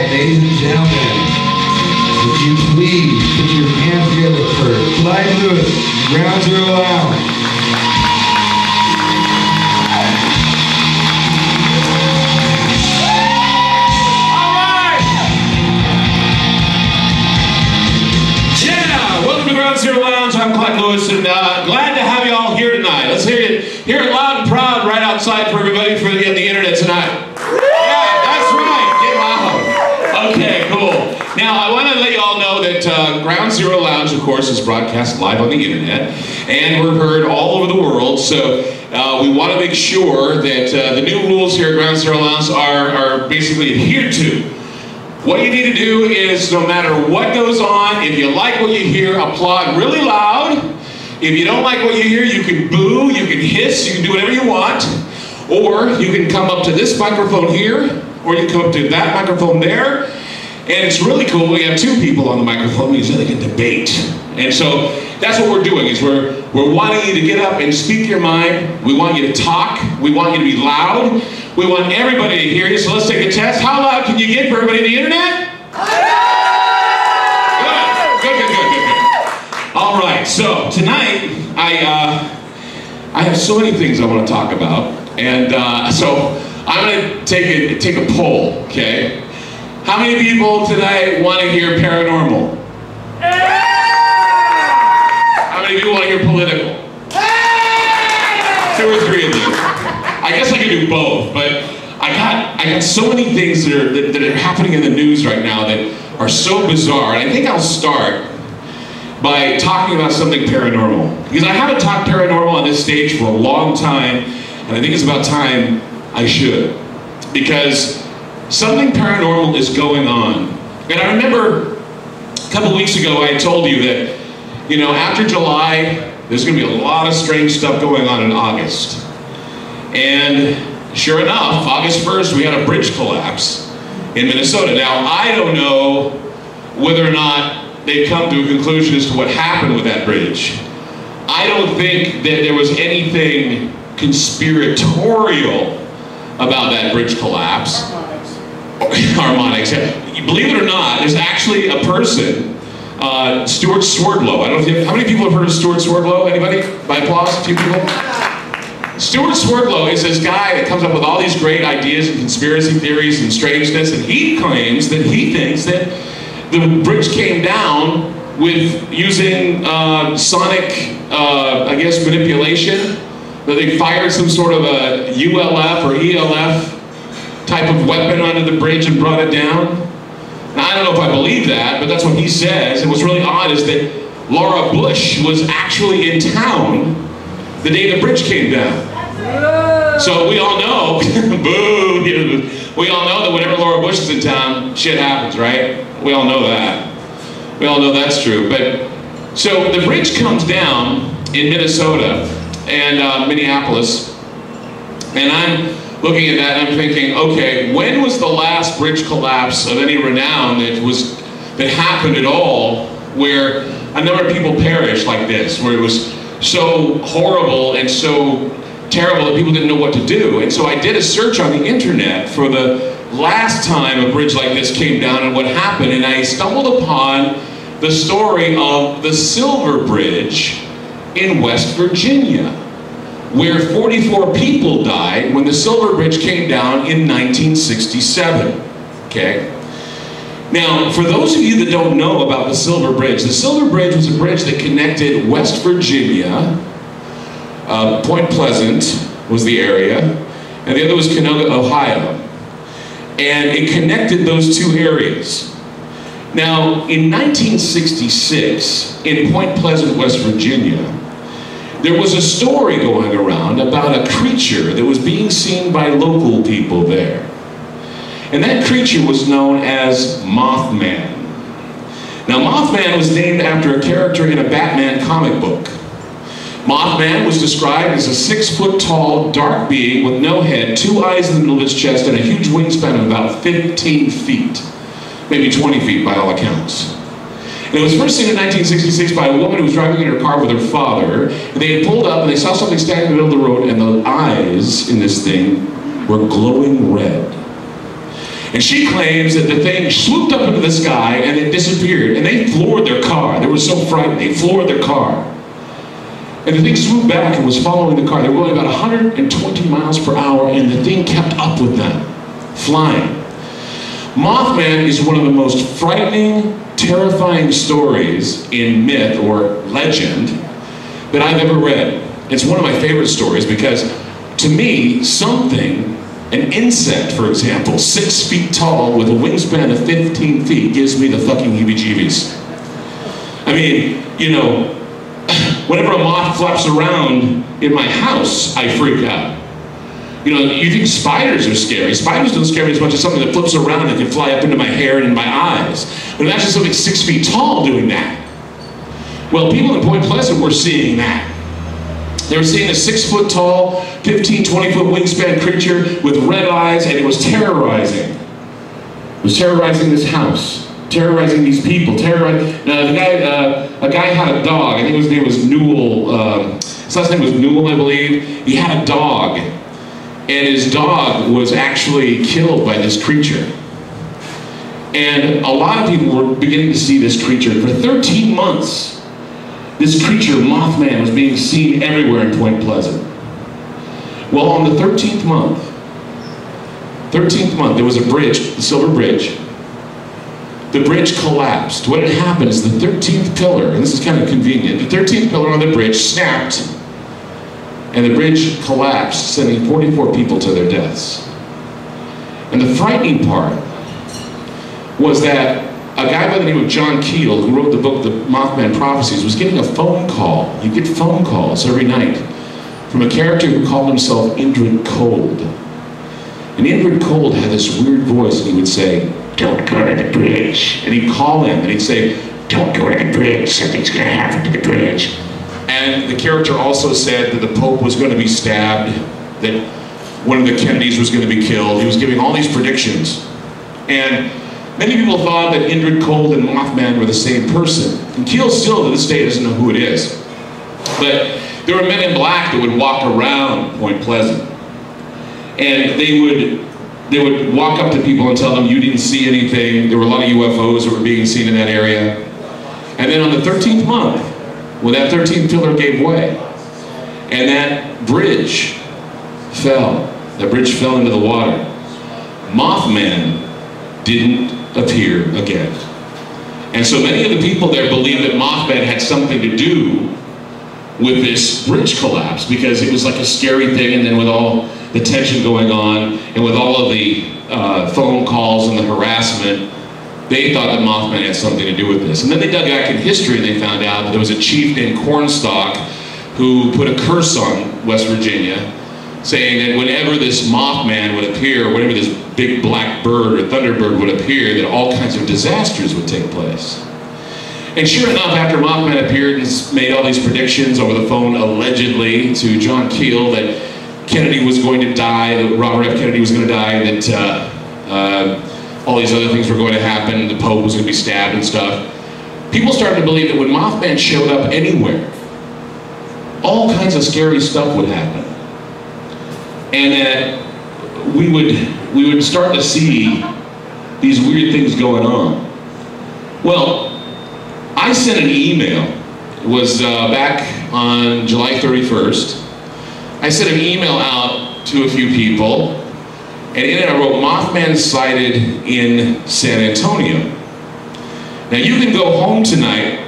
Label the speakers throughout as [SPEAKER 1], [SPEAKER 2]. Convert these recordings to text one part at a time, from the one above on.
[SPEAKER 1] right, ladies and gentlemen, would you please put your hands together for Clyde Lewis, Ground Zero Lounge.
[SPEAKER 2] Zero Lounge, I'm Clyde Lewis, and glad to have you all here tonight. Let's hear it loud and proud right outside for everybody for the internet tonight. Yeah, that's right. Get loud. Okay, cool. Now, I want to let you all know that Ground Zero Lounge, of course, is broadcast live on the internet, and we're heard all over the world, so we want to make sure that the new rules here at Ground Zero Lounge are basically adhered to. What you need to do is, no matter what goes on, if you like what you hear, applaud really loud. If you don't like what you hear, you can boo, you can hiss, you can do whatever you want. Or you can come up to this microphone here, or you can come up to that microphone there. And it's really cool, we have two people on the microphone, so they can debate. And so that's what we're doing, is we're wanting you to get up and speak your mind. We want you to talk. We want you to be loud. We want everybody to hear you, so let's take a test. How loud can you get for everybody on the internet? Good. All right, so tonight, I have so many things I want to talk about. And so I'm going to take a poll, okay? How many people tonight want to hear paranormal? How many people want to hear political? 2 or 3 of you. I guess I could do both, but I got so many things that are happening in the news right now that are so bizarre. And I think I'll start by talking about something paranormal, because I haven't talked paranormal on this stage for a long time, and I think it's about time I should, because something paranormal is going on. And I remember a couple weeks ago I told you that, you know, after July, there's going to be a lot of strange stuff going on in August. And sure enough, August 1st, we had a bridge collapse in Minnesota. Now, I don't know whether or not they've come to a conclusion as to what happened with that bridge. I don't think that there was anything conspiratorial about that bridge collapse. Harmonics. Believe it or not, there's actually a person, Stuart Swerdlow. I don't know if you have, how many people have heard of Stuart Swerdlow? Anybody? By applause? A few people? Stuart Swerdlow is this guy that comes up with all these great ideas and conspiracy theories and strangeness, and he claims that he thinks that the bridge came down with using sonic, I guess, manipulation, that they fired some sort of a ULF or ELF type of weapon onto the bridge and brought it down. Now, I don't know if I believe that, but that's what he says. And what's really odd is that Laura Bush was actually in town the day the bridge came down. So we all know, boo, we all know that whenever Laura Bush is in town, shit happens, right? We all know that. We all know that's true. But so the bridge comes down in Minnesota and Minneapolis, and I'm looking at that and I'm thinking, okay, when was the last bridge collapse of any renown that happened at all, where a number of people perished like this, where it was so horrible and so terrible that people didn't know what to do? And so I did a search on the internet for the last time a bridge like this came down and what happened, and I stumbled upon the story of the Silver Bridge in West Virginia, where 44 people died when the Silver Bridge came down in 1967, okay? Now, for those of you that don't know about the Silver Bridge was a bridge that connected West Virginia, Point Pleasant was the area, and the other was Canoga, Ohio. And it connected those two areas. Now, in 1966, in Point Pleasant, West Virginia, there was a story going around about a creature that was being seen by local people there. And that creature was known as Mothman. Now, Mothman was named after a character in a Batman comic book. Mothman was described as a 6-foot-tall, dark being with no head, 2 eyes in the middle of its chest, and a huge wingspan of about 15 feet. Maybe 20 feet by all accounts. And it was first seen in 1966 by a woman who was driving in her car with her father. And they had pulled up and they saw something standing in the middle of the road, and the eyes in this thing were glowing red. And she claims that the thing swooped up into the sky and it disappeared. And they floored their car. They were so frightened, they floored their car. And the thing swooped back and was following the car. They were going about 120 miles per hour, and the thing kept up with them, flying. Mothman is one of the most frightening, terrifying stories in myth or legend that I've ever read. It's one of my favorite stories because, to me, something, an insect, for example, 6 feet tall with a wingspan of 15 feet gives me the fucking heebie-jeebies. I mean, you know, whenever a moth flaps around in my house, I freak out. You know, you think spiders are scary. Spiders don't scare me as much as something that flips around and can fly up into my hair and in my eyes. But imagine something 6 feet tall doing that. Well, people in Point Pleasant were seeing that. They were seeing a 6 foot tall, 15, 20 foot wingspan creature with red eyes, and it was terrorizing. It was terrorizing this house, terrorizing these people, terrorizing. Now, a guy had a dog. I think his name was Newell. His last name was Newell, I believe. He had a dog, and his dog was actually killed by this creature. And a lot of people were beginning to see this creature. For 13 months, this creature, Mothman, was being seen everywhere in Point Pleasant. Well, on the 13th month, there was a bridge, the Silver Bridge. The bridge collapsed. What had happened is the 13th pillar, and this is kind of convenient, the 13th pillar on the bridge snapped, and the bridge collapsed, sending 44 people to their deaths. And the frightening part was that a guy by the name of John Keel, who wrote the book, The Mothman Prophecies, was getting a phone call. He'd get phone calls every night from a character who called himself Indrid Cold. And Indrid Cold had this weird voice, and he would say, "Don't go to the bridge." And he'd call him, and he'd say, "Don't go to the bridge, something's gonna happen to the bridge." And the character also said that the Pope was going to be stabbed, that one of the Kennedys was going to be killed. He was giving all these predictions. And many people thought that Indrid Cold and Mothman were the same person. And Keel still, to this day, doesn't know who it is. But there were men in black that would walk around Point Pleasant. And they would walk up to people and tell them, "You didn't see anything." There were a lot of UFOs that were being seen in that area. And then on the 13th month, when that 13th pillar gave way, and that bridge fell into the water, Mothman didn't appear again. And so many of the people there believed that Mothman had something to do with this bridge collapse, because it was like a scary thing, and then with all the tension going on, and with all of the phone calls and the harassment, they thought that Mothman had something to do with this. And then they dug back in history and they found out that there was a chief named Cornstalk who put a curse on West Virginia, saying that whenever this Mothman would appear, whenever this big black bird or thunderbird would appear, that all kinds of disasters would take place. And sure enough, after Mothman appeared and made all these predictions over the phone, allegedly, to John Keel, that Kennedy was going to die, that Robert F. Kennedy was going to die, that all these other things were going to happen, the Pope was going to be stabbed and stuff. People started to believe that when Mothman showed up anywhere, all kinds of scary stuff would happen. And that we would start to see these weird things going on. Well, I sent an email. It was back on July 31st. I sent an email out to a few people, and in it I wrote, "Mothman sighted in San Antonio." Now you can go home tonight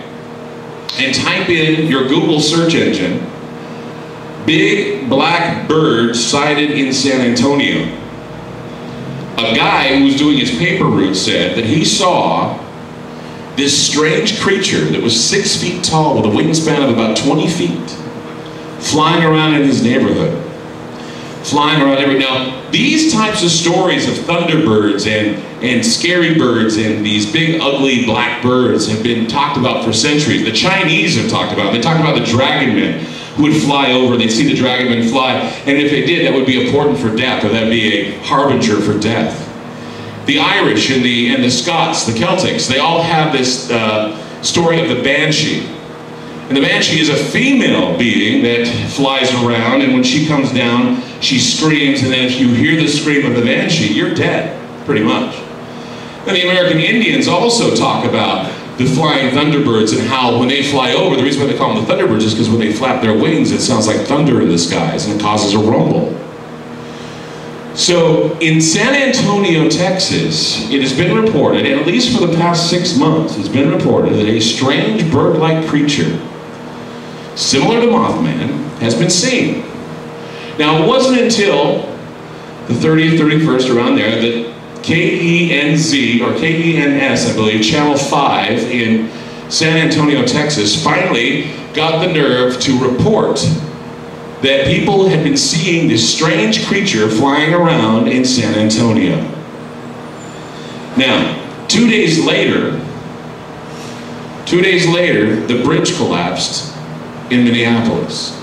[SPEAKER 2] and type in your Google search engine, "big black bird sighted in San Antonio." A guy who was doing his paper route said that he saw this strange creature that was 6 feet tall with a wingspan of about 20 feet flying around in his neighborhood. Flying around now, these types of stories of thunderbirds and scary birds and these big ugly black birds have been talked about for centuries. The Chinese have talked about it. They talked about the dragon men who would fly over, they'd see the dragon men fly, and if they did, that would be a portent for death, or that would be a harbinger for death. The Irish and the Scots, the Celtics, they all have this story of the Banshee. And the Banshee is a female being that flies around, and when she comes down, she screams, and then if you hear the scream of the Banshee, you're dead. pretty much. And the American Indians also talk about the flying thunderbirds and how when they fly over, the reason why they call them the thunderbirds is because when they flap their wings, it sounds like thunder in the skies and it causes a rumble. So in San Antonio, Texas, it has been reported, and at least for the past 6 months, it's been reported that a strange bird-like creature, similar to Mothman, has been seen. Now, it wasn't until the 30th, 31st, around there, that KENZ, or KENS, I believe, Channel 5 in San Antonio, Texas, finally got the nerve to report that people had been seeing this strange creature flying around in San Antonio. Now, 2 days later, the bridge collapsed in Minneapolis.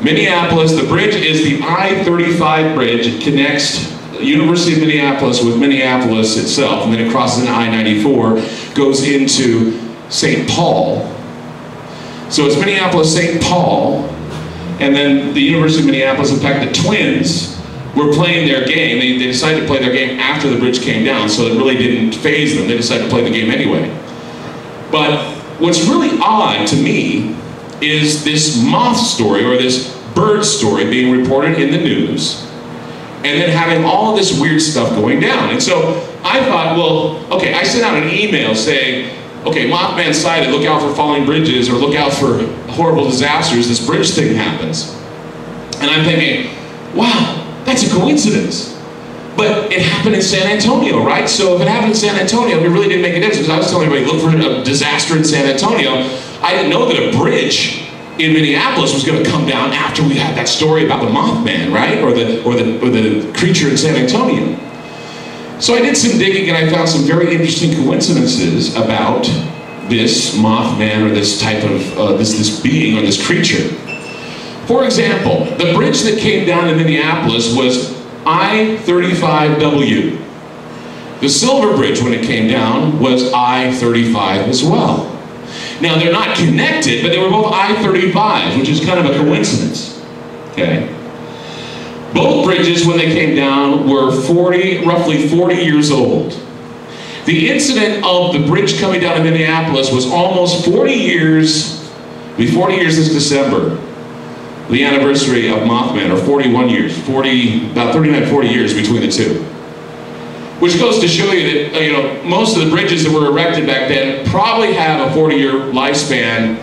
[SPEAKER 2] Minneapolis, the bridge is the I-35 bridge. It connects the University of Minneapolis with Minneapolis itself, and then it crosses into I-94, goes into St. Paul. So it's Minneapolis, St. Paul, and then the University of Minneapolis, in fact, the Twins were playing their game. They decided to play their game after the bridge came down, so it really didn't faze them. They decided to play the game anyway. But what's really odd to me is this moth story, or this bird story being reported in the news, and then having all of this weird stuff going down. And so I thought, well, okay, I sent out an email saying, okay, Mothman sighted, look out for falling bridges, or look out for horrible disasters, this bridge thing happens. And I'm thinking, wow, that's a coincidence. But it happened in San Antonio, right? So if it happened in San Antonio, it really didn't make a difference, because I was telling everybody, look for a disaster in San Antonio. I didn't know that a bridge in Minneapolis was going to come down after we had that story about the Mothman, right? Or the creature in San Antonio. So I did some digging and I found some very interesting coincidences about this Mothman, or this type of, this being, or this creature. For example, the bridge that came down in Minneapolis was I-35W. The Silver Bridge, when it came down, was I-35 as well. Now, they're not connected, but they were both I-35s, which is kind of a coincidence, okay? Both bridges, when they came down, were roughly 40 years old. The incident of the bridge coming down in Minneapolis was almost 40 years, it'll be 40 years this December, the anniversary of Mothman, or 41 years, about 39, 40 years between the two. Which goes to show you that, most of the bridges that were erected back then probably have a 40-year lifespan.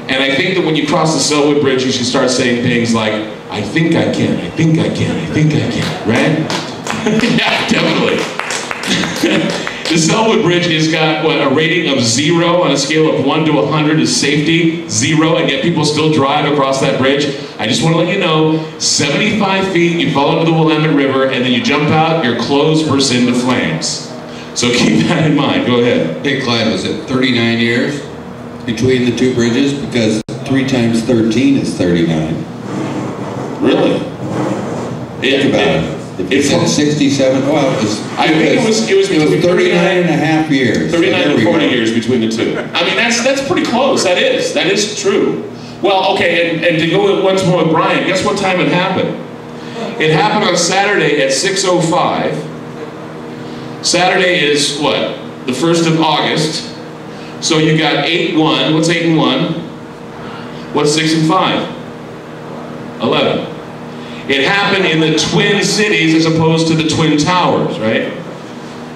[SPEAKER 2] And I think that when you cross the Selwood Bridge, you should start saying things like, I think I can, I think I can, I think I can, right? Yeah, definitely. The Selwood Bridge has got, a rating of 0 on a scale of 1 to 100 is safety, 0, and yet people still drive across that bridge. I just want to let you know, 75 feet, you fall into the Willamette River, and then you jump out, your clothes burst into flames. So keep that in mind. Go ahead.
[SPEAKER 3] Hey, Clyde, was it 39 years between the two bridges? Because 3 times 13 is 39.
[SPEAKER 2] Really?
[SPEAKER 3] Think about it. If you said 67, well,
[SPEAKER 2] I think it was
[SPEAKER 3] 39 and a half years.
[SPEAKER 2] 39 to 40 years between the two. I mean, that's pretty close. That is true. Well, okay, and to go once more with Brian, guess what time it happened? It happened on Saturday at 6:05. Saturday is what? The 1st of August. So you got 8-1. What's 8 and 1? What's 6 and 5? 11. It happened in the Twin Cities as opposed to the Twin Towers, right?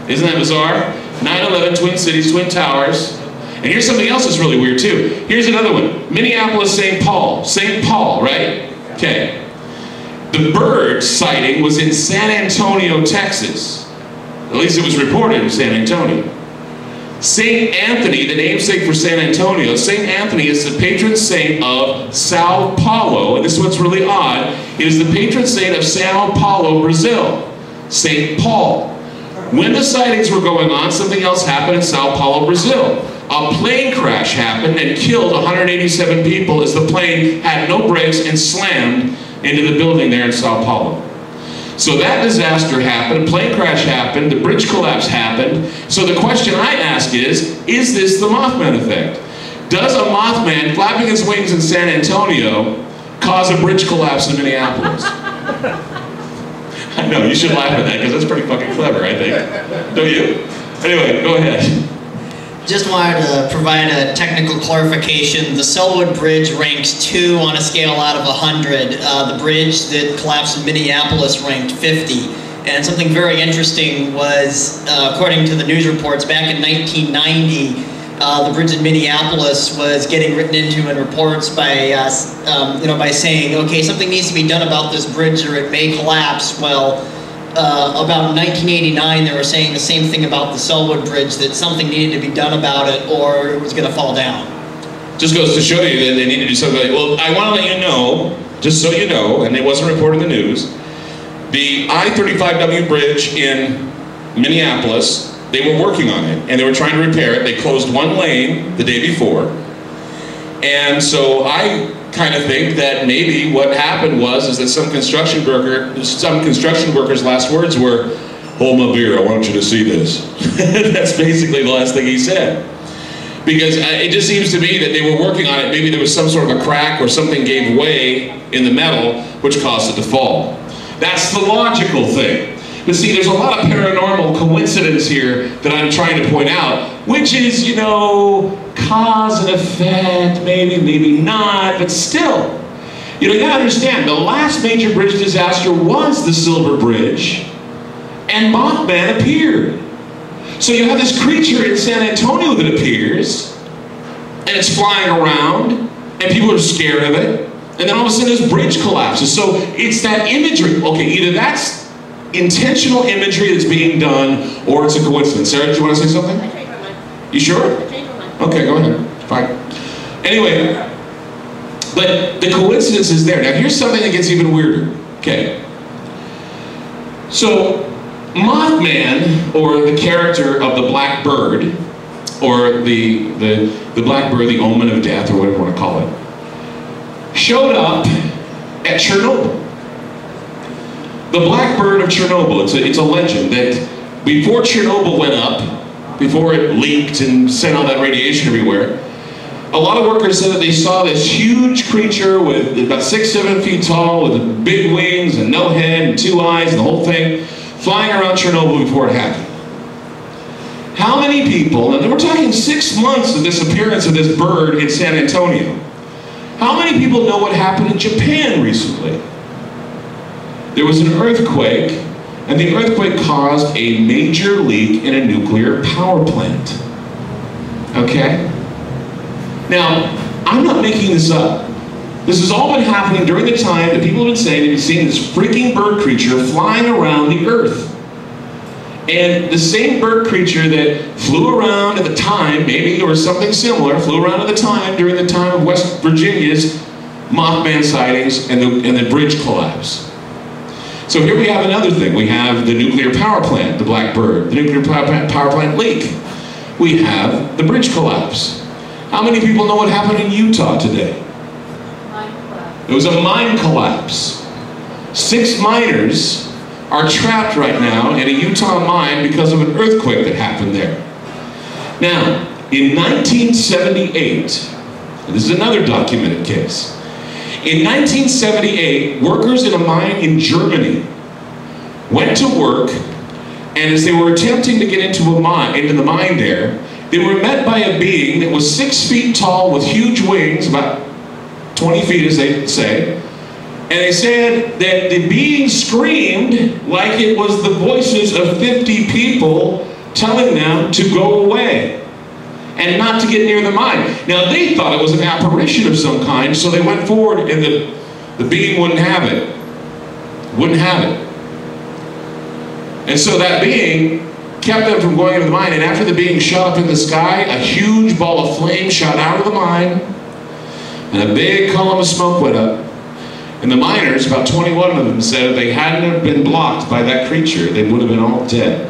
[SPEAKER 2] Isn't that bizarre? 9/11, Twin Cities, Twin Towers. And here's something else that's really weird too. Here's another one. Minneapolis, St. Paul. St. Paul, right? Okay. The bird sighting was in San Antonio, Texas. At least it was reported in San Antonio. St. Anthony, the namesake for San Antonio, St. Anthony is the patron saint of Sao Paulo, and this is what's really odd, it is the patron saint of Sao Paulo, Brazil, St. Paul. When the sightings were going on, something else happened in Sao Paulo, Brazil. A plane crash happened and killed 187 people as the plane had no brakes and slammed into the building there in Sao Paulo. So that disaster happened, a plane crash happened, the bridge collapse happened. So the question I ask is this the Mothman effect? Does a Mothman flapping his wings in San Antonio cause a bridge collapse in Minneapolis? I know, you should laugh at that because that's pretty fucking clever, I think. Don't you? Anyway, go ahead.
[SPEAKER 4] Just wanted to provide a technical clarification. The Selwood Bridge ranked 2 on a scale out of 100. The bridge that collapsed in Minneapolis ranked 50. And something very interesting was, according to the news reports, back in 1990, the bridge in Minneapolis was getting written into in reports by, by saying, okay, something needs to be done about this bridge or it may collapse. Well, about 1989, they were saying the same thing about the Selwood Bridge, that something needed to be done about it or it was going to fall down.
[SPEAKER 2] Just goes to show you that they need to do something. Well, I want to let you know, just so you know, and it wasn't reported in the news, the I-35W bridge in Minneapolis, they were working on it, and they were trying to repair it. They closed one lane the day before. And so I kind of think that maybe what happened is that some construction worker's last words were, "Hold my beer, I want you to see this." That's basically the last thing he said. Because it just seems to me that they were working on it. Maybe there was some sort of a crack or something gave way in the metal, which caused it to fall. That's the logical thing. But see, there's a lot of paranormal coincidence here that I'm trying to point out, which is, you know, cause and effect, maybe not, but still. You know, you gotta understand, the last major bridge disaster was the Silver Bridge, and Mothman appeared. So you have this creature in San Antonio that appears, and it's flying around, and people are scared of it, and then all of a sudden this bridge collapses. So it's that imagery. Okay, either that's intentional imagery that's being done, or it's a coincidence. Sarah, do you want to say something?
[SPEAKER 5] I changed my mind.
[SPEAKER 2] You sure?
[SPEAKER 5] I changed my mind.
[SPEAKER 2] Okay, go ahead. Fine. Anyway, but the coincidence is there. Now here's something that gets even weirder. Okay. So Mothman, or the character of the black bird, or the black bird, the omen of death, or whatever you want to call it, showed up at Chernobyl. The black bird of Chernobyl, it's a legend that before Chernobyl went up, before it leaked and sent all that radiation everywhere, a lot of workers said that they saw this huge creature with about 6-7 feet tall, with big wings and no head and 2 eyes and the whole thing, flying around Chernobyl before it happened. How many people, and we're talking 6 months of this appearance of this bird in San Antonio, how many people know what happened in Japan recently? There was an earthquake, and the earthquake caused a major leak in a nuclear power plant. Okay? Now, I'm not making this up. This has all been happening during the time that people have been saying they've been seeing this freaking bird creature flying around the earth. And the same bird creature that flew around at the time, maybe, or something similar, flew around at the time during the time of West Virginia's Mothman sightings and the bridge collapse. So here we have another thing. We have the nuclear power plant, the black bird, the nuclear power plant leak. We have the bridge collapse. How many people know what happened in Utah today?
[SPEAKER 5] Mine collapsed.
[SPEAKER 2] It was a mine collapse. 6 miners are trapped right now in a Utah mine because of an earthquake that happened there. Now, in 1978, and this is another documented case. In 1978, workers in a mine in Germany went to work, and as they were attempting to get into the mine there, they were met by a being that was 6 feet tall with huge wings, about 20 feet as they say, and they said that the being screamed like it was the voices of 50 people telling them to go away and not to get near the mine. Now they thought it was an apparition of some kind, so they went forward, and the being wouldn't have it. Wouldn't have it. And so that being kept them from going into the mine, and after the being shot up in the sky, a huge ball of flame shot out of the mine, and a big column of smoke went up. And the miners, about 21 of them, said if they hadn't been blocked by that creature, they would have been all dead.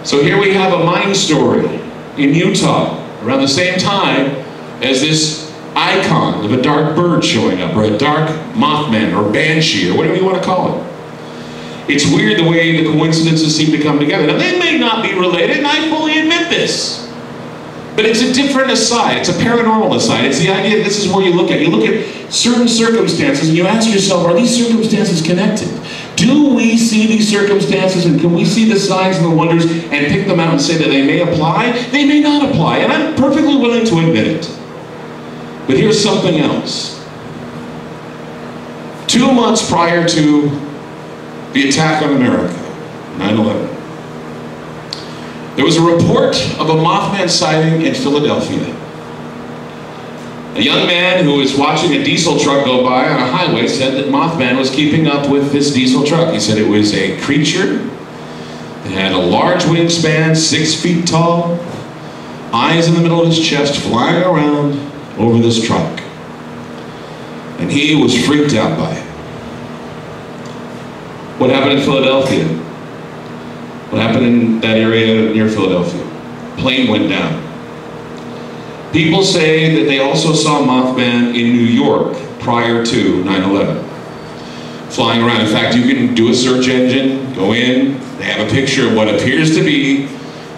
[SPEAKER 2] So here we have a mine story in Utah around the same time as this icon of a dark bird showing up, or a dark Mothman, or Banshee, or whatever you want to call it. It's weird the way the coincidences seem to come together. Now, they may not be related, and I fully admit this. But it's a different aside. It's a paranormal aside. It's the idea that this is where you look at. You look at certain circumstances and you ask yourself, are these circumstances connected? Do we see these circumstances and can we see the signs and the wonders and pick them out and say that they may apply? They may not apply, and I'm perfectly willing to admit it. But here's something else. 2 months prior to the attack on America, 9/11, there was a report of a Mothman sighting in Philadelphia. A young man who was watching a diesel truck go by on a highway said that Mothman was keeping up with this diesel truck. He said it was a creature that had a large wingspan, 6 feet tall, eyes in the middle of his chest, flying around over this truck. And he was freaked out by it. What happened in Philadelphia? What happened in that area near Philadelphia? Plane went down. People say that they also saw Mothman in New York prior to 9/11. Flying around. In fact, you can do a search engine, go in, they have a picture of what appears to be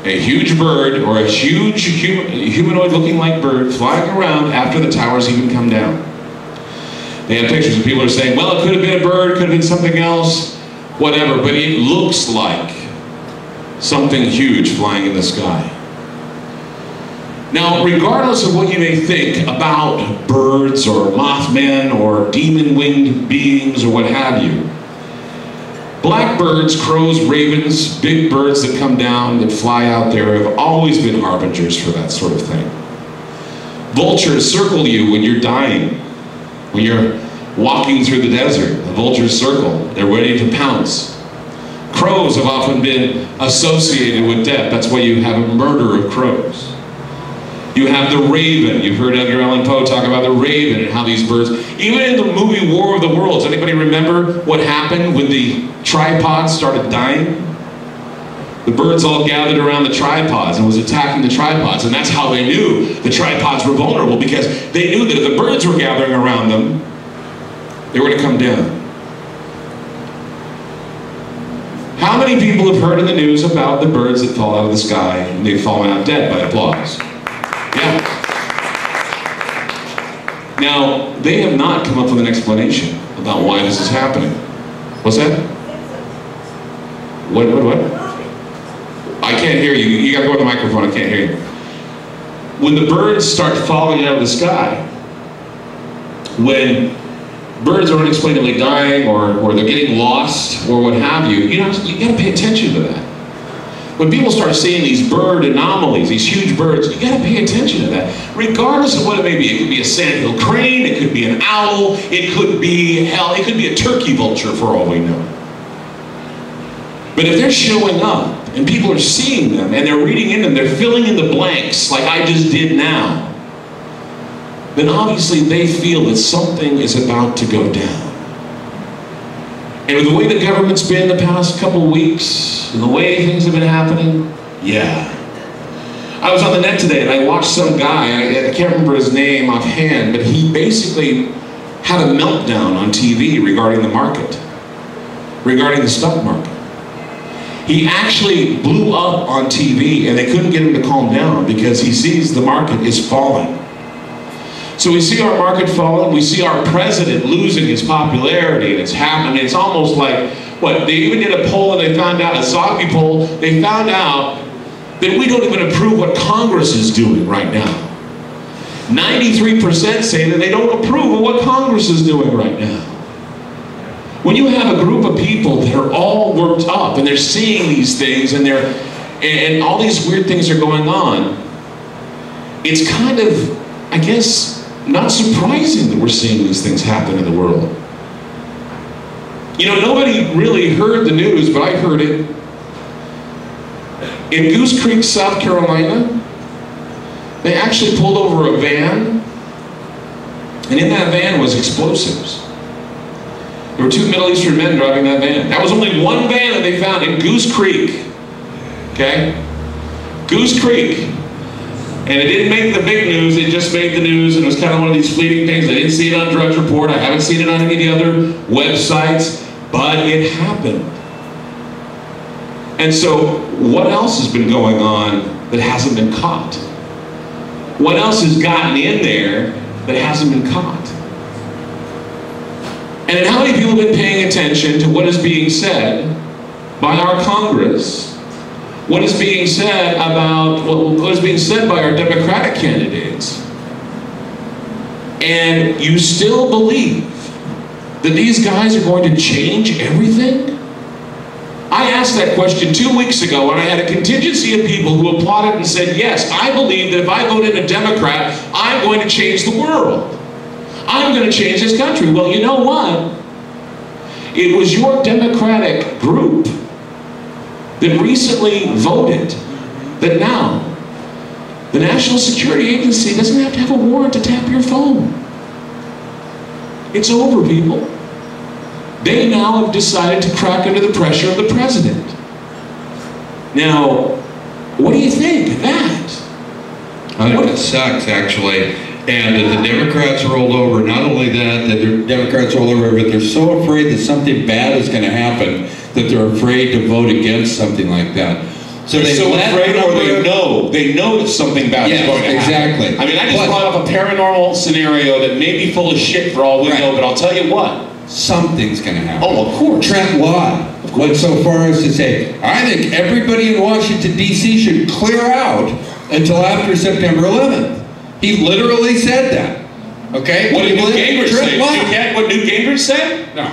[SPEAKER 2] a huge bird or a huge humanoid looking like bird flying around after the towers even come down. They have pictures and people are saying, well, it could have been a bird, could have been something else, whatever, but it looks like something huge flying in the sky. Now, regardless of what you may think about birds or Mothman or demon-winged beings or what have you, blackbirds, crows, ravens, big birds that come down, that fly out there have always been harbingers for that sort of thing. Vultures circle you when you're dying. When you're walking through the desert, the vultures circle. They're ready to pounce. Crows have often been associated with death. That's why you have a murder of crows. You have the raven. You've heard Edgar Allan Poe talk about the raven and how these birds, even in the movie War of the Worlds, anybody remember what happened when the tripods started dying? The birds all gathered around the tripods and was attacking the tripods, and that's how they knew the tripods were vulnerable, because they knew that if the birds were gathering around them, they were going to come down. How many people have heard in the news about the birds that fall out of the sky and they've fallen out dead by applause? Yeah. Now, they have not come up with an explanation about why this is happening. What's that? What? I can't hear you. You gotta go to the microphone, I can't hear you. When the birds start falling out of the sky, when birds are unexplainably dying or they're getting lost or what have you, you gotta pay attention to that. When people start seeing these bird anomalies, these huge birds, you gotta pay attention to that. Regardless of what it may be. It could be a sandhill crane, it could be an owl, it could be, hell, it could be a turkey vulture for all we know. But if they're showing up and people are seeing them and they're reading in them, they're filling in the blanks like I just did now, then obviously they feel that something is about to go down. And with the way the government's been the past couple weeks, and the way things have been happening, yeah. I was on the net today and I watched some guy, I can't remember his name offhand, but he basically had a meltdown on TV regarding the market, regarding the stock market. He actually blew up on TV and they couldn't get him to calm down because he sees the market is falling. So we see our market falling, we see our president losing his popularity, and it's happening. It's almost like, what, they even did a poll and they found out, a Zogby poll, they found out that we don't even approve what Congress is doing right now. 93% say that they don't approve of what Congress is doing right now. When you have a group of people that are all worked up and they're seeing these things and all these weird things are going on, it's kind of, I guess, not surprising that we're seeing these things happen in the world. You know, nobody really heard the news, but I heard it. In Goose Creek, South Carolina, they actually pulled over a van, and in that van was explosives. There were 2 Middle Eastern men driving that van. That was only one van that they found in Goose Creek. Okay? Goose Creek. And it didn't make the big news, it just made the news, and it was kind of one of these fleeting things. I didn't see it on Drudge Report, I haven't seen it on any of the other websites, but it happened. And so, what else has been going on that hasn't been caught? What else has gotten in there that hasn't been caught? And then how many people have been paying attention to what is being said by our Congress? What is being said about, what is being said by our Democratic candidates? And you still believe that these guys are going to change everything? I asked that question 2 weeks ago, and I had a contingency of people who applauded and said, yes, I believe that if I vote in a Democrat, I'm going to change the world. I'm going to change this country. Well, you know what? It was your Democratic group that recently voted that now the National Security Agency doesn't have to have a warrant to tap your phone. It's over, people. They now have decided to crack under the pressure of the president. Now, what do you think of that?
[SPEAKER 3] I think it sucks, actually. And the Democrats rolled over. Not only that, the Democrats rolled over, but they're so afraid that something bad is going to happen that they're afraid to vote against something like that.
[SPEAKER 2] So they're so afraid, or they know that something bad is going to happen.
[SPEAKER 3] Exactly.
[SPEAKER 2] I mean, I just brought up a paranormal scenario that may be full of shit for all we know, but I'll tell you what.
[SPEAKER 3] Something's going to happen.
[SPEAKER 2] Oh, of course.
[SPEAKER 3] Trent Lott went so far as to say, I think everybody in Washington, D.C. should clear out until after September 11th. He literally said that. Okay?
[SPEAKER 2] What did Newt Gingrich say? Did you get what Newt Gingrich said?
[SPEAKER 3] No.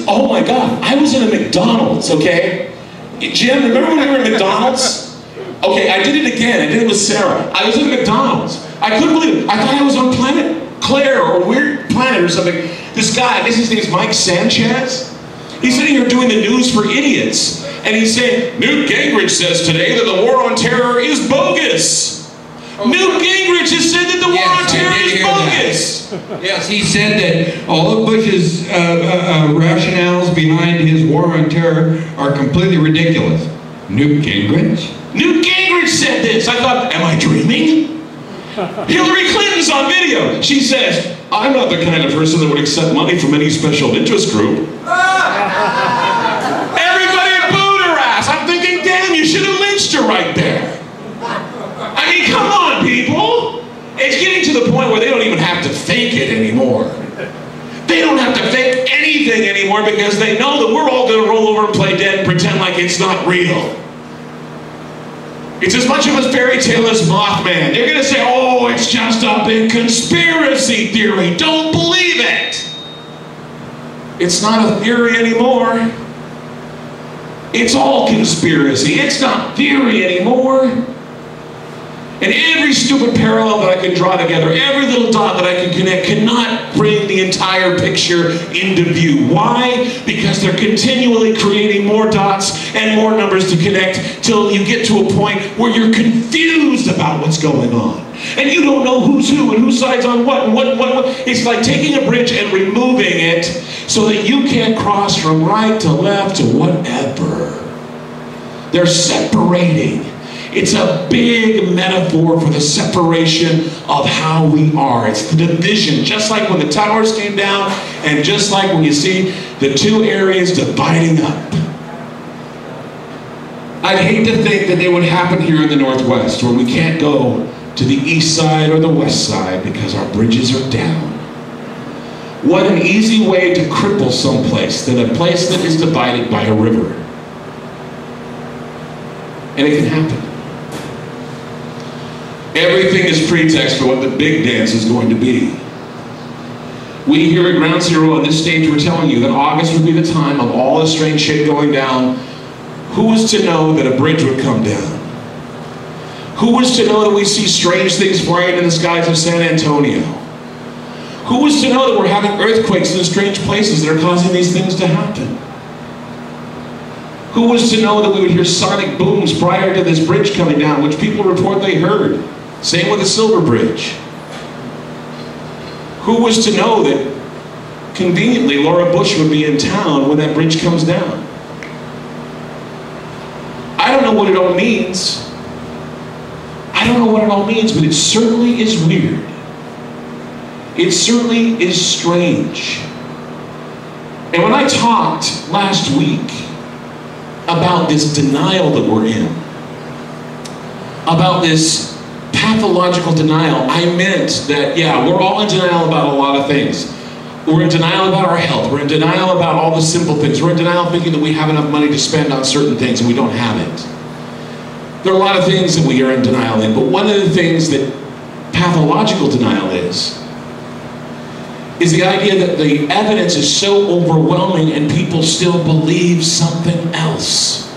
[SPEAKER 2] Oh my God, I was in a McDonald's, okay? Jim, remember when we were at McDonald's? Okay, I did it again. I did it with Sarah. I was at McDonald's. I couldn't believe it. I thought I was on Planet Claire or Weird Planet or something. This guy, I guess his name's Mike Sanchez. He's sitting here doing the news for idiots. And he's saying, Newt Gingrich says today that the war on terror is bogus. Newt Gingrich has said that the war on terror is bogus.
[SPEAKER 3] Yes, he said that all of Bush's rationales behind his war on terror are completely ridiculous. Newt Gingrich?
[SPEAKER 2] Newt Gingrich said this. I thought, am I dreaming? Hillary Clinton's on video. She says, I'm not the kind of person that would accept money from any special interest group. Everybody booed her ass. I'm thinking, damn, you should have lynched her right there. I mean, come on, people. It's getting to the point where they don't even have to fake it anymore. They don't have to fake anything anymore because they know that we're all going to roll over and play dead and pretend like it's not real. It's as much of a fairy tale as Mothman. They're going to say, oh, it's just a big conspiracy theory. Don't believe it. It's not a theory anymore. It's all conspiracy. It's not theory anymore. And every stupid parallel that I can draw together, every little dot that I can connect cannot bring the entire picture into view. Why? Because they're continually creating more dots and more numbers to connect till you get to a point where you're confused about what's going on. And you don't know who's who and whose side's on what and what. It's like taking a bridge and removing it so that you can't cross from right to left to whatever. They're separating. It's a big metaphor for the separation of how we are. It's the division, just like when the towers came down and just like when you see the two areas dividing up. I'd hate to think that it would happen here in the Northwest where we can't go to the east side or the west side because our bridges are down. What an easy way to cripple someplace than a place that is divided by a river. And it can happen. Everything is pretext for what the big dance is going to be. We here at Ground Zero on this stage were telling you that August would be the time of all this strange shit going down. Who was to know that a bridge would come down? Who was to know that we see strange things flying in the skies of San Antonio? Who was to know that we're having earthquakes in strange places that are causing these things to happen? Who was to know that we would hear sonic booms prior to this bridge coming down, which people report they heard? Same with the Silver Bridge. Who was to know that, conveniently, Laura Bush would be in town when that bridge comes down? I don't know what it all means. I don't know what it all means, but it certainly is weird. It certainly is strange. And when I talked last week about this denial that we're in, about this pathological denial, I meant that, yeah, we're all in denial about a lot of things. We're in denial about our health. We're in denial about all the simple things. We're in denial thinking that we have enough money to spend on certain things and we don't have it. There are a lot of things that we are in denial in, but one of the things that pathological denial is the idea that the evidence is so overwhelming and people still believe something else.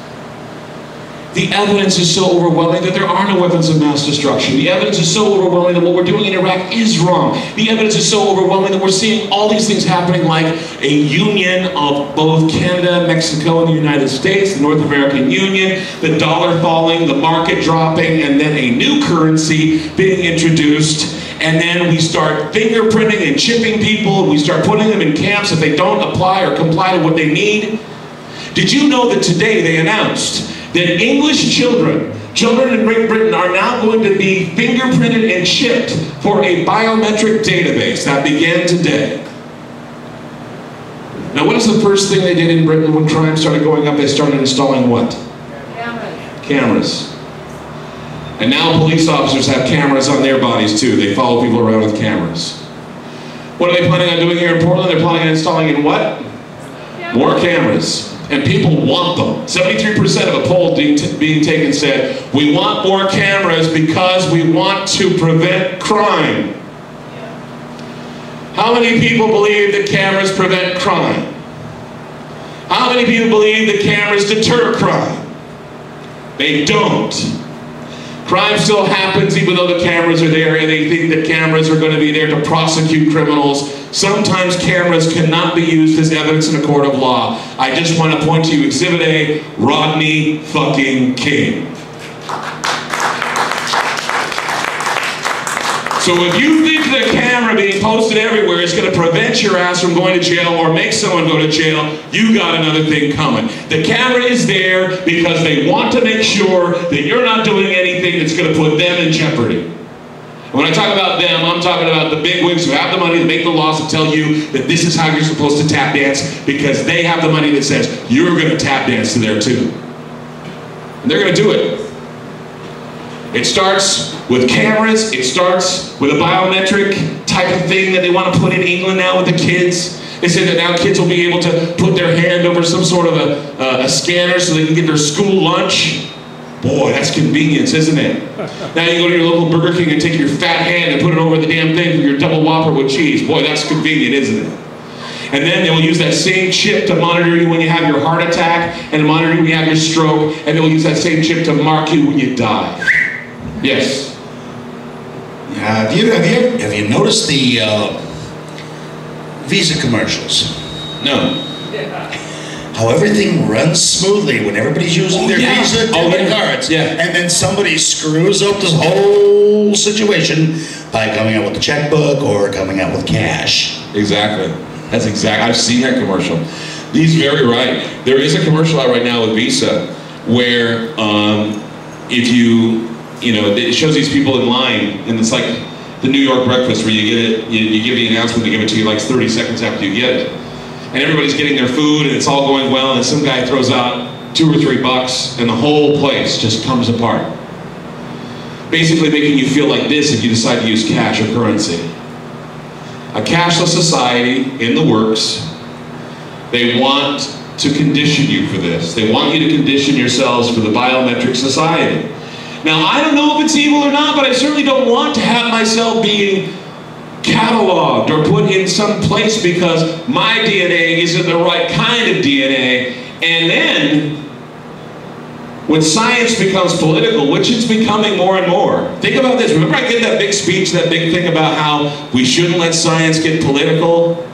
[SPEAKER 2] The evidence is so overwhelming that there are no weapons of mass destruction. The evidence is so overwhelming that what we're doing in Iraq is wrong. The evidence is so overwhelming that we're seeing all these things happening, like a union of both Canada, Mexico, and the United States, the North American Union, the dollar falling, the market dropping, and then a new currency being introduced. And then we start fingerprinting and chipping people, and we start putting them in camps if they don't apply or comply to what they need. Did you know that today they announced that English children in Great Britain are now going to be fingerprinted and chipped for a biometric database that began today? Now, what is the first thing they did in Britain when crime started going up? They started installing what?
[SPEAKER 5] Cameras.
[SPEAKER 2] Cameras. And now police officers have cameras on their bodies too. They follow people around with cameras. What are they planning on doing here in Portland? They're planning on installing in what? More cameras. And people want them. 73% of a poll being taken said, we want more cameras because we want to prevent crime. How many people believe that cameras prevent crime? How many people believe that cameras deter crime? They don't. Crime still happens even though the cameras are there, and they think that cameras are going to be there to prosecute criminals. Sometimes cameras cannot be used as evidence in a court of law. I just want to point to you Exhibit A, Rodney fucking King. So if you think the camera being posted everywhere is going to prevent your ass from going to jail or make someone go to jail, you got another thing coming. The camera is there because they want to make sure that you're not doing anything that's going to put them in jeopardy. When I talk about them, I'm talking about the bigwigs who have the money to make the laws to tell you that this is how you're supposed to tap dance because they have the money that says you're going to tap dance to there too. And they're going to do it. It starts with cameras, it starts with a biometric type of thing that they want to put in England now with the kids. They say that now kids will be able to put their hand over some sort of a scanner so they can get their school lunch. Boy, that's convenience, isn't it? Now you go to your local Burger King and take your fat hand and put it over the damn thing for your double Whopper with cheese. Boy, that's convenient, isn't it? And then they will use that same chip to monitor you when you have your heart attack and to monitor you when you have your stroke, and they will use that same chip to mark you when you die. Yes.
[SPEAKER 6] Have you noticed the Visa commercials?
[SPEAKER 2] No.
[SPEAKER 6] How everything runs smoothly when everybody's using their Visa debit cards.
[SPEAKER 2] Yeah.
[SPEAKER 6] And then somebody screws up this whole situation by coming out with a checkbook or coming out with cash.
[SPEAKER 2] Exactly. That's exactly. I've seen that commercial. He's very right. There is a commercial out right now with Visa where if you know, it shows these people in line, and it's like the New York breakfast where you get it, you give the announcement, they give it to you like 30 seconds after you get it. And everybody's getting their food, and it's all going well, and some guy throws out $2 or $3, and the whole place just comes apart. Basically making you feel like this if you decide to use cash or currency. A cashless society in the works. They want to condition you for this. They want you to condition yourselves for the biometric society. Now, I don't know if it's evil or not, but I certainly don't want to have myself being cataloged or put in some place because my DNA isn't the right kind of DNA. And then, when science becomes political, which it's becoming more and more, think about this. Remember I did that big speech, that big thing about how we shouldn't let science get political?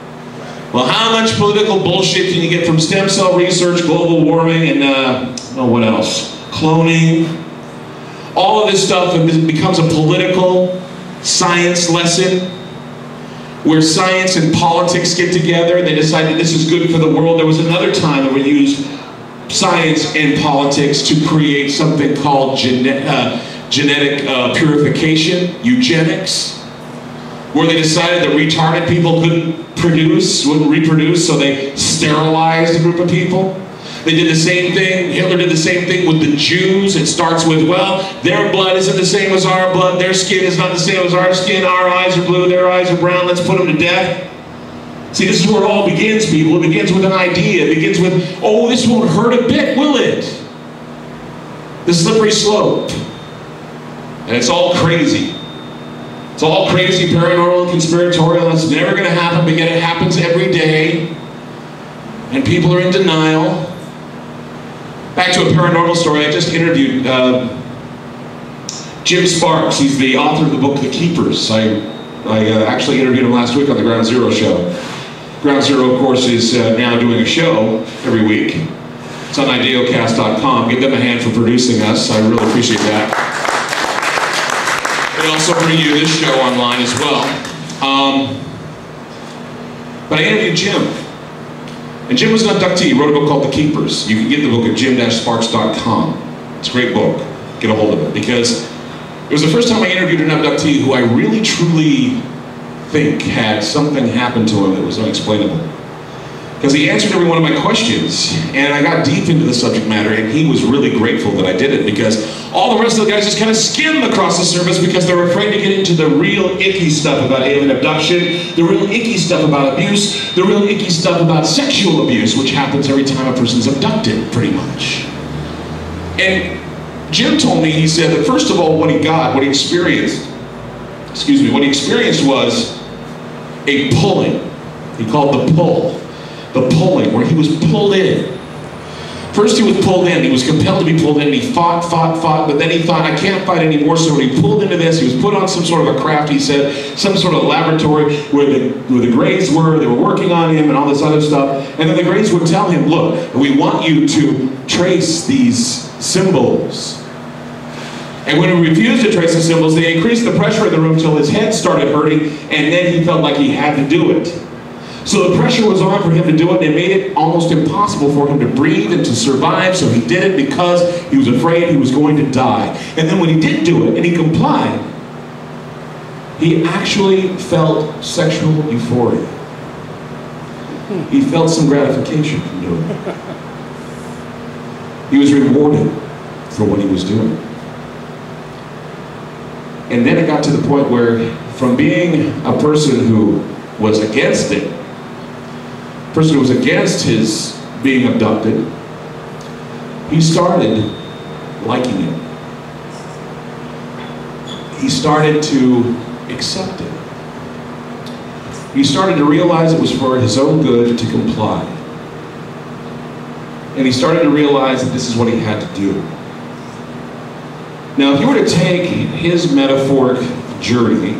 [SPEAKER 2] Well, how much political bullshit can you get from stem cell research, global warming, and what else? Cloning. All of this stuff becomes a political science lesson where science and politics get together and they decide that this is good for the world. There was another time that we used science and politics to create something called genetic purification, eugenics, where they decided that retarded people wouldn't reproduce, so they sterilized a group of people. They did the same thing. Hitler did the same thing with the Jews. It starts with, well, their blood isn't the same as our blood. Their skin is not the same as our skin. Our eyes are blue. Their eyes are brown. Let's put them to death. See, this is where it all begins, people. It begins with an idea. It begins with, oh, this won't hurt a bit, will it? The slippery slope. And it's all crazy. It's all crazy, paranormal, and conspiratorial. That's never going to happen, but yet it happens every day. And people are in denial. Back to a paranormal story. I just interviewed Jim Sparks. He's the author of the book The Keepers. I actually interviewed him last week on the Ground Zero show. Ground Zero, of course, is now doing a show every week. It's on ideocast.com. Give them a hand for producing us. I really appreciate that. They also bring you this show online as well. But I interviewed Jim. And Jim was an abductee. He wrote a book called The Keepers. You can get the book at jim-sparks.com. It's a great book. Get a hold of it. Because it was the first time I interviewed an abductee who I really, truly think had something happen to him that was unexplainable. Because he answered every one of my questions, and I got deep into the subject matter, and he was really grateful that I did it, because all the rest of the guys just kind of skimmed across the surface because they're afraid to get into the real icky stuff about alien abduction, the real icky stuff about abuse, the real icky stuff about sexual abuse, which happens every time a person's abducted, pretty much. And Jim told me, he said that first of all, what he experienced was a pulling. He called the pull. The pulling, where he was pulled in. First he was pulled in, he was compelled to be pulled in, and he fought, but then he thought, I can't fight anymore, so when he pulled into this, he was put on some sort of a craft, he said, some sort of laboratory where the Greys were, they were working on him and all this other stuff, and then the Greys would tell him, look, we want you to trace these symbols. And when he refused to trace the symbols, they increased the pressure in the room till his head started hurting, and then he felt like he had to do it. So the pressure was on for him to do it, and it made it almost impossible for him to breathe and to survive, so he did it because he was afraid he was going to die. And then when he did do it, and he complied, he actually felt sexual euphoria. He felt some gratification from doing it. He was rewarded for what he was doing. And then it got to the point where, from being a person who was against it, person who was against his being abducted, he started liking it. He started to accept it. He started to realize it was for his own good to comply. And he started to realize that this is what he had to do. Now, if you were to take his metaphoric journey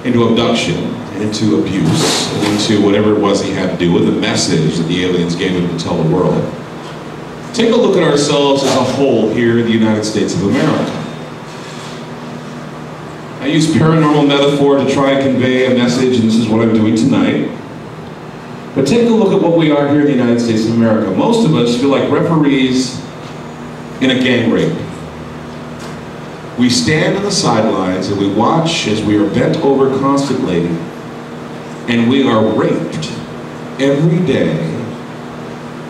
[SPEAKER 2] into abduction, into abuse, and into whatever it was he had to do with the message that the aliens gave him to tell the world, take a look at ourselves as a whole here in the United States of America. I use paranormal metaphor to try and convey a message, and this is what I'm doing tonight. But take a look at what we are here in the United States of America. Most of us feel like referees in a gang rape. We stand on the sidelines and we watch as we are bent over constantly, and we are raped every day,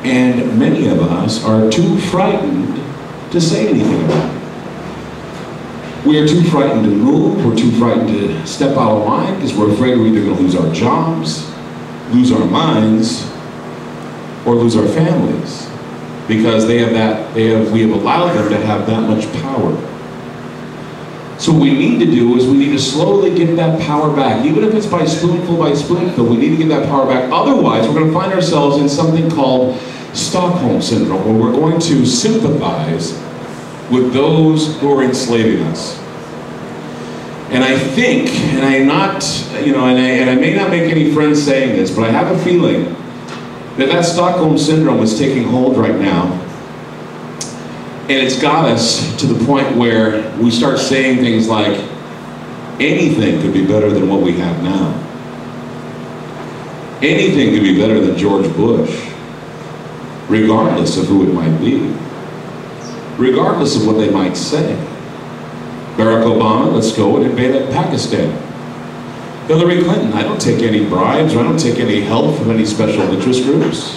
[SPEAKER 2] and many of us are too frightened to say anything about it. We are too frightened to move, we're too frightened to step out of line because we're afraid we're either going to lose our jobs, lose our minds, or lose our families, because we have allowed them to have that much power. So what we need to do is we need to slowly get that power back. Even if it's by spoonful, we need to get that power back. Otherwise, we're going to find ourselves in something called Stockholm Syndrome, where we're going to sympathize with those who are enslaving us. And I think, and I'm not, and I may not make any friends saying this, but I have a feeling that Stockholm Syndrome is taking hold right now. And it's got us to the point where we start saying things like, anything could be better than what we have now. Anything could be better than George Bush, regardless of who it might be, regardless of what they might say. Barack Obama, let's go and invade Pakistan. Hillary Clinton, I don't take any bribes, or I don't take any help from any special interest groups.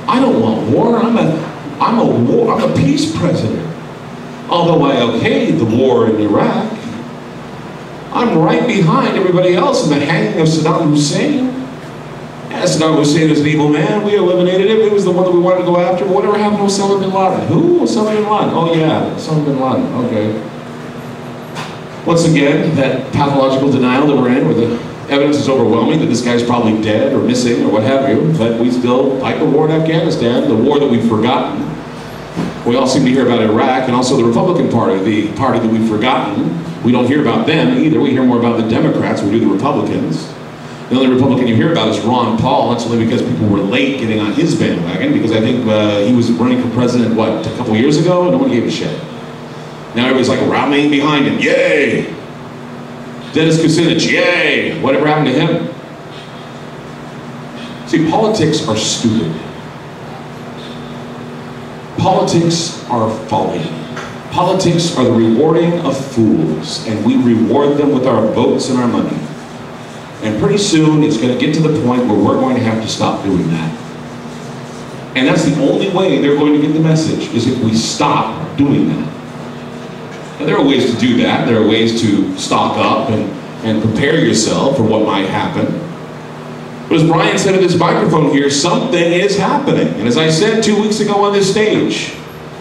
[SPEAKER 2] I don't want war. I'm a peace president. Although I okayed the war in Iraq, I'm right behind everybody else in the hanging of Saddam Hussein. Yeah, Saddam Hussein is an evil man. We eliminated him. It was the one that we wanted to go after. But whatever happened to Osama bin Laden? Who? Osama bin Laden. Oh yeah, Osama bin Laden. Okay. Once again, that pathological denial that we're in, where the evidence is overwhelming that this guy's probably dead or missing or what have you, but we still fight the war in Afghanistan, the war that we've forgotten. We all seem to hear about Iraq and also the Republican Party, the party that we've forgotten. We don't hear about them either. We hear more about the Democrats than we do the Republicans. The only Republican you hear about is Ron Paul. That's only because people were late getting on his bandwagon, because I think he was running for president, what, a couple years ago? No one gave a shit. Now everybody's like rallying behind him. Yay! Dennis Kucinich, yay! Whatever happened to him? See, politics are stupid. Politics are folly. Politics are the rewarding of fools, and we reward them with our votes and our money. And pretty soon it's going to get to the point where we're going to have to stop doing that. And that's the only way they're going to get the message, is if we stop doing that. Now, there are ways to do that. There are ways to stock up and prepare yourself for what might happen. But as Brian said at this microphone here, something is happening. And as I said 2 weeks ago on this stage,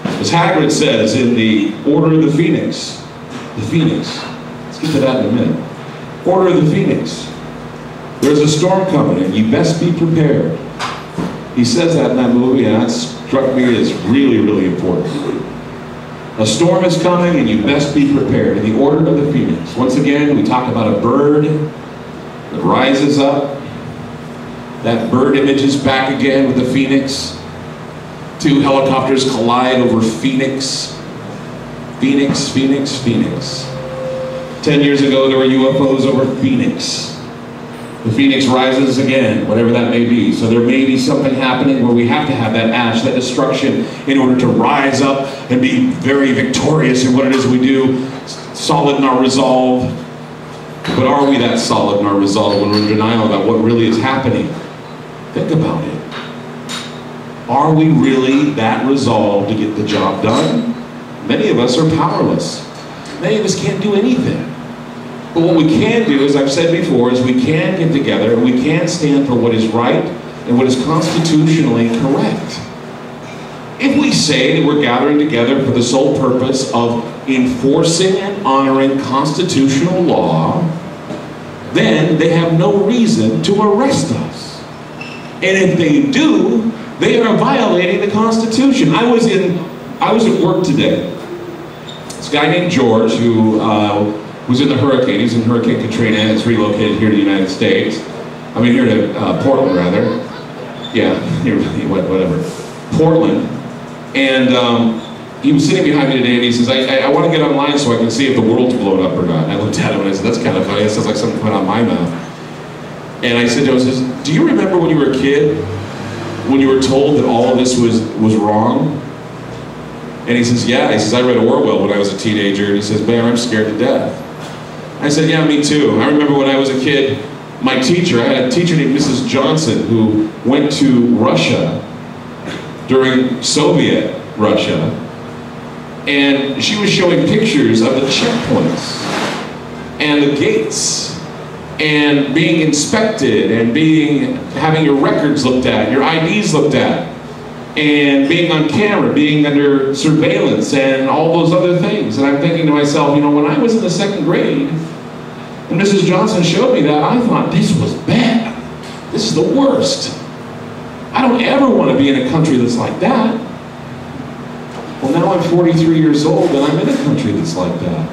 [SPEAKER 2] as Hagrid says in the Order of the Phoenix, let's get to that in a minute. Order of the Phoenix. There's a storm coming and you best be prepared. He says that in that movie, and that struck me as really, really important. A storm is coming and you best be prepared. In the Order of the Phoenix. Once again, we talk about a bird that rises up. That bird image is back again with the Phoenix. 2 helicopters collide over Phoenix. Phoenix, Phoenix, Phoenix. 10 years ago, there were UFOs over Phoenix. The Phoenix rises again, whatever that may be. So there may be something happening where we have to have that ash, that destruction, in order to rise up and be very victorious in what it is we do, solid in our resolve. But are we that solid in our resolve when we're in denial about what really is happening? Think about it. Are we really that resolved to get the job done? Many of us are powerless. Many of us can't do anything. But what we can do, as I've said before, is we can get together and we can stand for what is right and what is constitutionally correct. If we say that we're gathering together for the sole purpose of enforcing and honoring constitutional law, then they have no reason to arrest us. And if they do, they are violating the Constitution. I was at work today. This guy named George, who was in the hurricane. He's in Hurricane Katrina, and it's relocated here to the United States. I mean, here to Portland, rather. Yeah, here, whatever. Portland. And he was sitting behind me today, and he says, I want to get online so I can see if the world's blown up or not. And I looked at him, and I said, that's kind of funny. That sounds like something coming out of my mouth. And I said to him, do you remember when you were a kid, when you were told that all of this was wrong? And he says, yeah. He says, I read Orwell when I was a teenager. And he says, man, I'm scared to death. I said, yeah, me too. I remember when I was a kid, my teacher, I had a teacher named Mrs. Johnson who went to Russia during Soviet Russia, and she was showing pictures of the checkpoints and the gates and being inspected and having your records looked at, your IDs looked at, and being on camera, being under surveillance and all those other things. And I'm thinking to myself, you know, when I was in the 2nd grade, and Mrs. Johnson showed me that, I thought, this was bad. This is the worst. I don't ever want to be in a country that's like that. Well, now I'm 43 years old, and I'm in a country that's like that.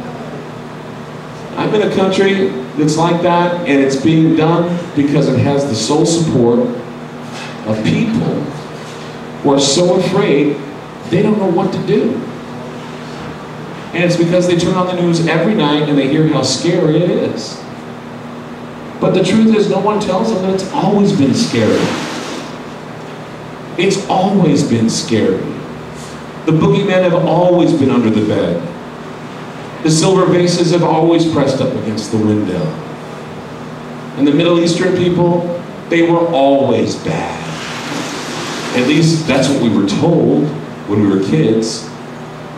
[SPEAKER 2] I'm in a country that's like that, and it's being done because it has the sole support of people who are so afraid they don't know what to do. And it's because they turn on the news every night and they hear how scary it is. But the truth is, no one tells them that it's always been scary. It's always been scary. The boogeymen have always been under the bed. The silver vases have always pressed up against the window. And the Middle Eastern people, they were always bad. At least that's what we were told when we were kids.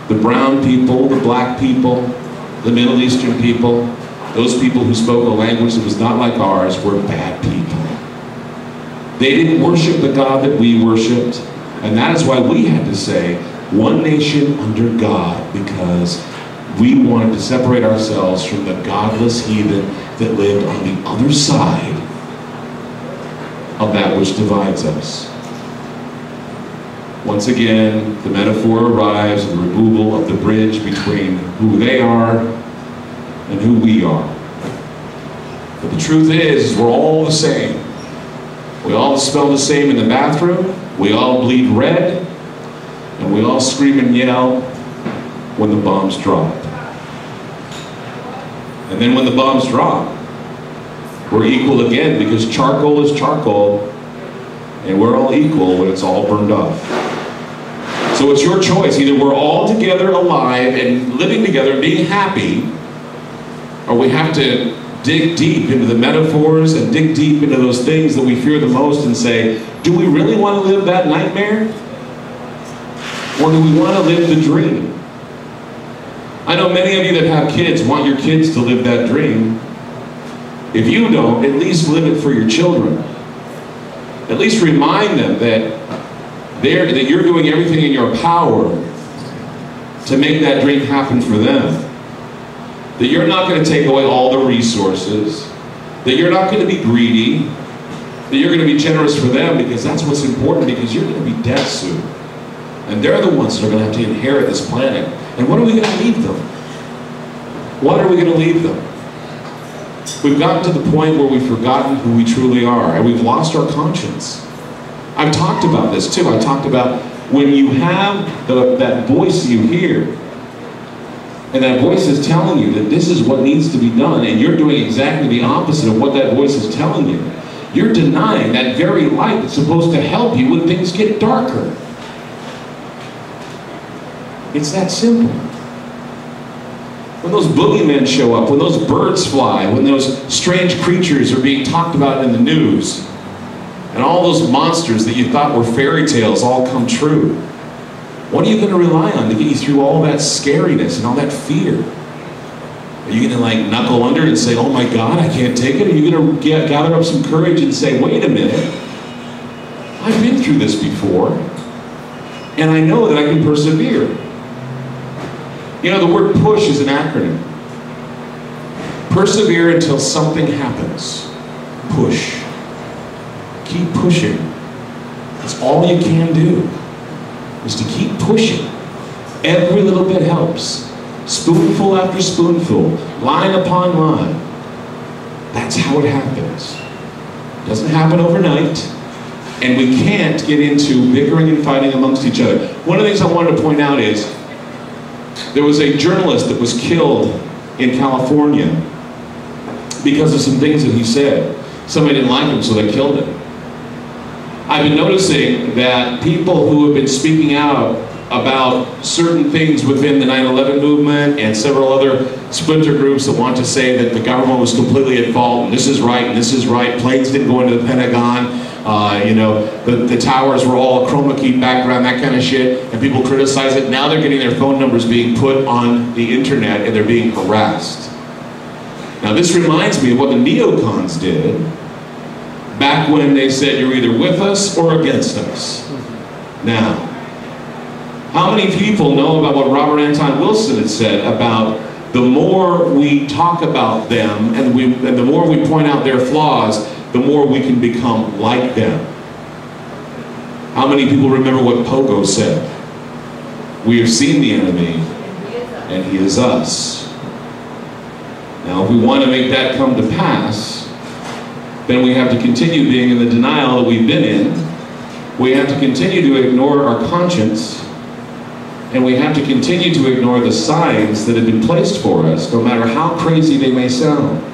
[SPEAKER 2] The brown people, the black people, the Middle Eastern people, those people who spoke a language that was not like ours were bad people. They didn't worship the God that we worshiped, and that is why we had to say, one nation under God, because we wanted to separate ourselves from the godless heathen that lived on the other side of that which divides us. Once again, the metaphor arrives at the removal of the bridge between who they are and who we are. But the truth is, we're all the same. We all smell the same in the bathroom, we all bleed red, and we all scream and yell when the bombs drop. And then when the bombs drop, we're equal again, because charcoal is charcoal, and we're all equal when it's all burned off. So it's your choice. Either we're all together alive and living together and being happy, or we have to dig deep into the metaphors and dig deep into those things that we fear the most and say, do we really want to live that nightmare? Or do we want to live the dream? I know many of you that have kids want your kids to live that dream. If you don't, at least live it for your children. At least remind them that you're doing everything in your power to make that dream happen for them. That you're not going to take away all the resources. That you're not going to be greedy. That you're going to be generous for them, because that's what's important, because you're going to be dead soon. And they're the ones that are going to have to inherit this planet. And what are we going to leave them? What are we going to leave them? We've gotten to the point where we've forgotten who we truly are, and we've lost our conscience. I've talked about this too. I talked about when you have that voice you hear, and that voice is telling you that this is what needs to be done, and you're doing exactly the opposite of what that voice is telling you. You're denying that very light that's supposed to help you when things get darker. It's that simple. When those boogeymen show up, when those birds fly, when those strange creatures are being talked about in the news, and all those monsters that you thought were fairy tales all come true, what are you going to rely on to get you through all that scariness and all that fear? Are you going to like knuckle under and say, oh my God, I can't take it? Or are you going to gather up some courage and say, wait a minute, I've been through this before, and I know that I can persevere. You know, the word push is an acronym. Persevere until something happens. Push. Keep pushing. That's all you can do, is to keep pushing. Every little bit helps. Spoonful after spoonful, line upon line. That's how it happens. It doesn't happen overnight, and we can't get into bickering and fighting amongst each other. One of the things I wanted to point out is, there was a journalist that was killed in California because of some things that he said. Somebody didn't like him, so they killed him. I've been noticing that people who have been speaking out about certain things within the 9/11 movement and several other splinter groups that want to say that the government was completely at fault, and this is right, and this is right, planes didn't go into the Pentagon, you know, the towers were all a chroma key background, that kind of shit, and people criticize it. Now they're getting their phone numbers being put on the internet, and they're being harassed. Now this reminds me of what the neocons did back when they said you're either with us or against us. Now, how many people know about what Robert Anton Wilson had said about the more we talk about them and the more we point out their flaws, the more we can become like them? How many people remember what Pogo said? We have seen the enemy, and he is us. Now, if we want to make that come to pass, then we have to continue being in the denial that we've been in. We have to continue to ignore our conscience, and we have to continue to ignore the signs that have been placed for us, no matter how crazy they may sound.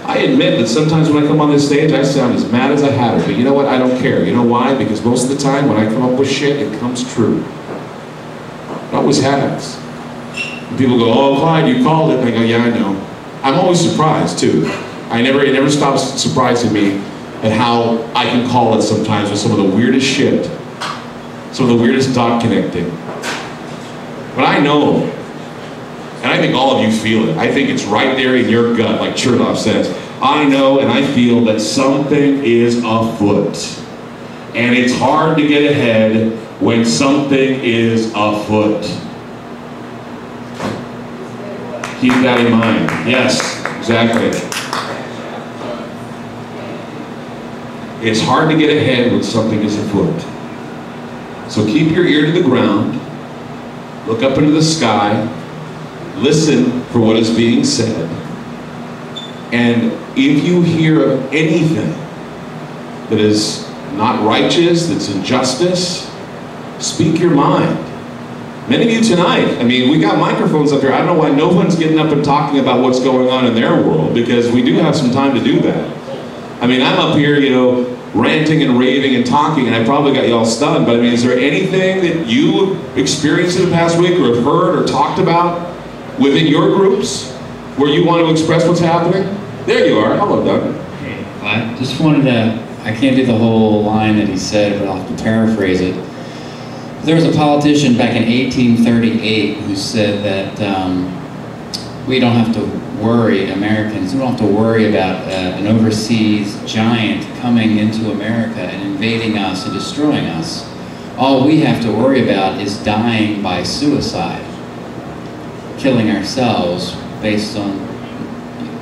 [SPEAKER 2] I admit that sometimes when I come on this stage, I sound as mad as I have it, but you know what? I don't care. You know why? Because most of the time when I come up with shit, it comes true. It always has. And people go, oh, Clyde, you called it. And I go, yeah, I know. I'm always surprised, too. It never stops surprising me at how I can call it sometimes with some of the weirdest shit, some of the weirdest dot connecting. But I know, and I think all of you feel it. I think it's right there in your gut, like Chernoff says. I know and I feel that something is afoot. And it's hard to get ahead when something is afoot. Keep that in mind. Yes, exactly. It's hard to get ahead when something is afoot. So keep your ear to the ground, look up into the sky, listen for what is being said, and if you hear of anything that is not righteous, that's injustice, speak your mind. Many of you tonight, I mean, we got microphones up here. I don't know why no one's getting up and talking about what's going on in their world, because we do have some time to do that. I mean, I'm up here, you know, ranting and raving and talking, and I probably got y'all stunned, but I mean, is there anything that you experienced in the past week or have heard or talked about within your groups where you want to express what's happening? There you are. Hello, Doug.
[SPEAKER 7] Hey, I just wanted to, I can't do the whole line that he said, but I'll have to paraphrase it. There was a politician back in 1838 who said that we don't have to worry, Americans, we don't have to worry about an overseas giant coming into America and invading us and destroying us. All we have to worry about is dying by suicide, killing ourselves based on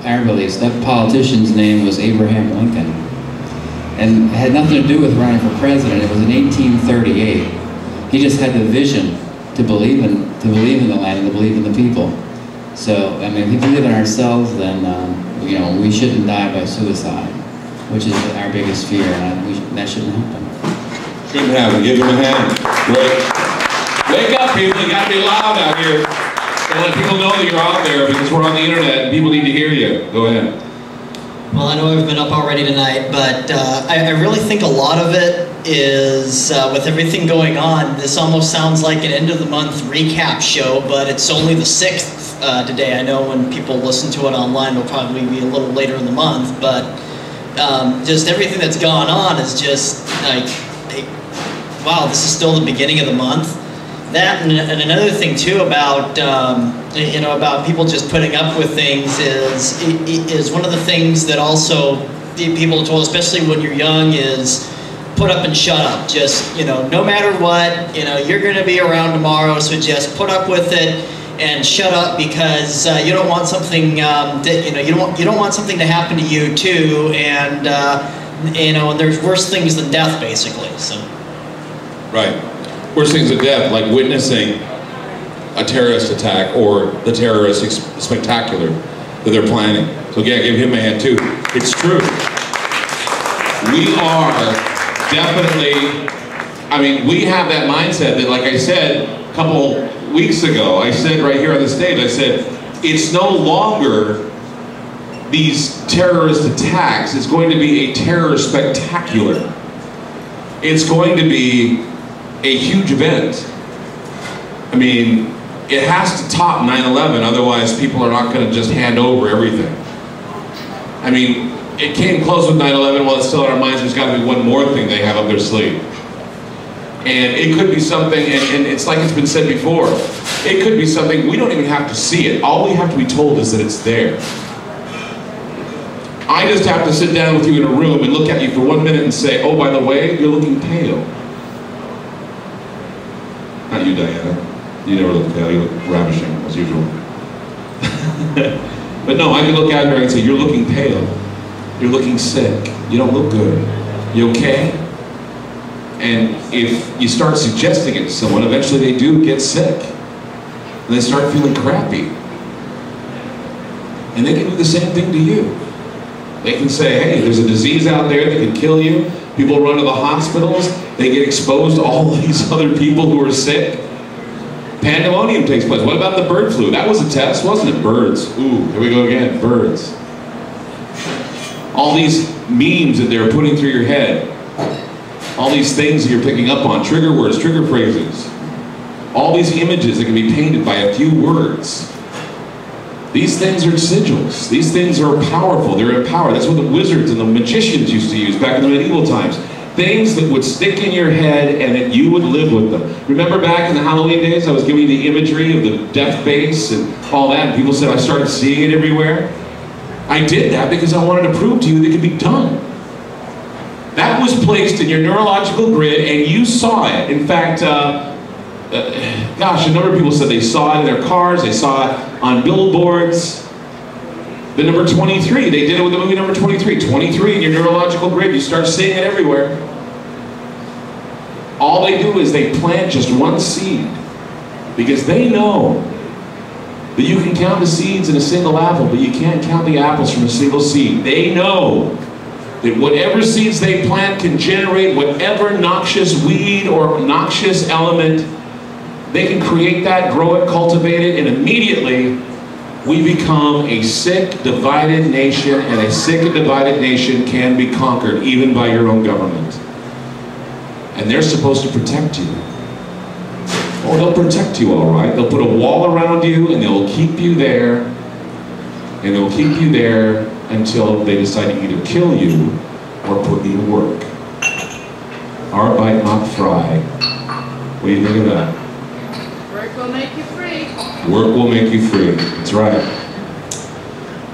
[SPEAKER 7] our beliefs. That politician's name was Abraham Lincoln, and it had nothing to do with running for president. It was in 1838. He just had the vision to believe in the land and to believe in the people. So, I mean, if we believe in ourselves, then you know, we shouldn't die by suicide, which is our biggest fear, and that shouldn't happen.
[SPEAKER 2] Shouldn't happen. Give them a hand. Great. Wake up, people. You got to be loud out here. And let people know that you're out there, because we're on the internet and people need to hear you. Go ahead.
[SPEAKER 4] Well, I know I've been up already tonight, but I really think a lot of it is, with everything going on, this almost sounds like an end-of-the-month recap show, but it's only the 6th today. I know when people listen to it online, it'll probably be a little later in the month, but just everything that's gone on is just like, wow, this is still the beginning of the month. That and another thing too about you know, about people just putting up with things is one of the things that also people told, especially when you're young, is put up and shut up. Just, you know, no matter what, you know, you're going to be around tomorrow, so just put up with it and shut up, because you don't want something that, you know, you don't want something to happen to you too, and you know, and there's worse things than death, basically. So.
[SPEAKER 2] Right. Worse things than death, like witnessing a terrorist attack or the terrorist spectacular that they're planning. So yeah, give him a hand too. It's true. We are definitely, I mean, we have that mindset that, like I said a couple weeks ago, I said right here on the stage, I said, it's no longer these terrorist attacks, it's going to be a terror spectacular. It's going to be a huge event. I mean, it has to top 9/11, otherwise people are not going to just hand over everything. I mean, it came close with 9/11, while it's still in our minds, there's got to be one more thing they have up their sleeve. And it could be something, and it's like it's been said before, it could be something, we don't even have to see it. All we have to be told is that it's there. I just have to sit down with you in a room and look at you for 1 minute and say, oh, by the way, you're looking pale. Not you, Diana. You never look pale, you look ravishing, as usual. But no, I can look at her and say, you're looking pale. You're looking sick. You don't look good. You okay? And if you start suggesting it to someone, eventually they do get sick. And they start feeling crappy. And they can do the same thing to you. They can say, hey, there's a disease out there that can kill you. People run to the hospitals. They get exposed to all these other people who are sick. Pandemonium takes place. What about the bird flu? That was a test, wasn't it? Birds. Ooh, here we go again. Birds. All these memes that they're putting through your head. All these things that you're picking up on. Trigger words, trigger phrases. All these images that can be painted by a few words. These things are sigils. These things are powerful. They're empowered. That's what the wizards and the magicians used to use back in the medieval times. Things that would stick in your head and that you would live with them. Remember back in the Halloween days, I was giving you the imagery of the death base and all that, and people said I started seeing it everywhere. I did that because I wanted to prove to you that it could be done. That was placed in your neurological grid and you saw it. In fact, gosh, a number of people said they saw it in their cars, they saw it on billboards. The number 23, they did it with the movie number 23. 23 in your neurological grid, you start seeing it everywhere. All they do is they plant just one seed because they know that you can count the seeds in a single apple, but you can't count the apples from a single seed. They know that whatever seeds they plant can generate whatever noxious weed or noxious element. They can create that, grow it, cultivate it, and immediately we become a sick, divided nation, and a sick and divided nation can be conquered, even by your own government. And they're supposed to protect you. Oh, they'll protect you all right. They'll put a wall around you, and they'll keep you there, and they'll keep you there until they decide to either kill you or put you to work. Arbeit macht frei. What do you think of that?
[SPEAKER 5] Work will make you free.
[SPEAKER 2] Work will make you free. That's right.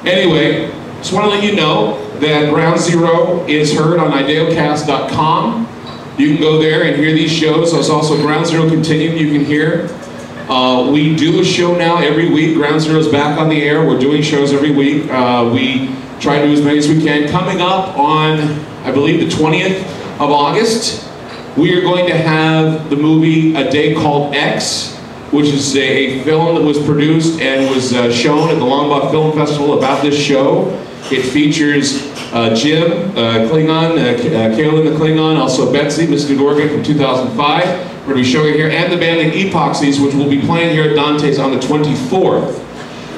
[SPEAKER 2] Anyway, just want to let you know that Ground Zero is heard on ideocast.com. You can go there and hear these shows. There's also Ground Zero Continued you can hear. We do a show now every week. Ground Zero's back on the air. We're doing shows every week. We try to do as many as we can. Coming up on, I believe, the 20th of August, we are going to have the movie A Day Called X, which is a film that was produced and was shown at the Longbaugh Film Festival about this show. It features Jim Klingon, Kaylin the Klingon, also Betsy, Miss Gorgon from 2005. We're going to be showing it here, and the band The Epoxies, which will be playing here at Dantes on the 24th.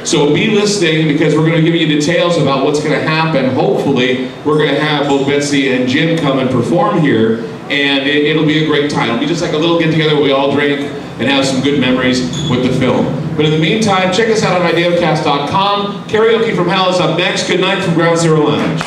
[SPEAKER 2] So be listening because we're going to give you details about what's going to happen. Hopefully, we're going to have both Betsy and Jim come and perform here, and it'll be a great time. It'll be just like a little get-together where we all drink and have some good memories with the film. But in the meantime, check us out on ideocast.com. Karaoke from Hell is up next. Good night from Ground Zero Lounge.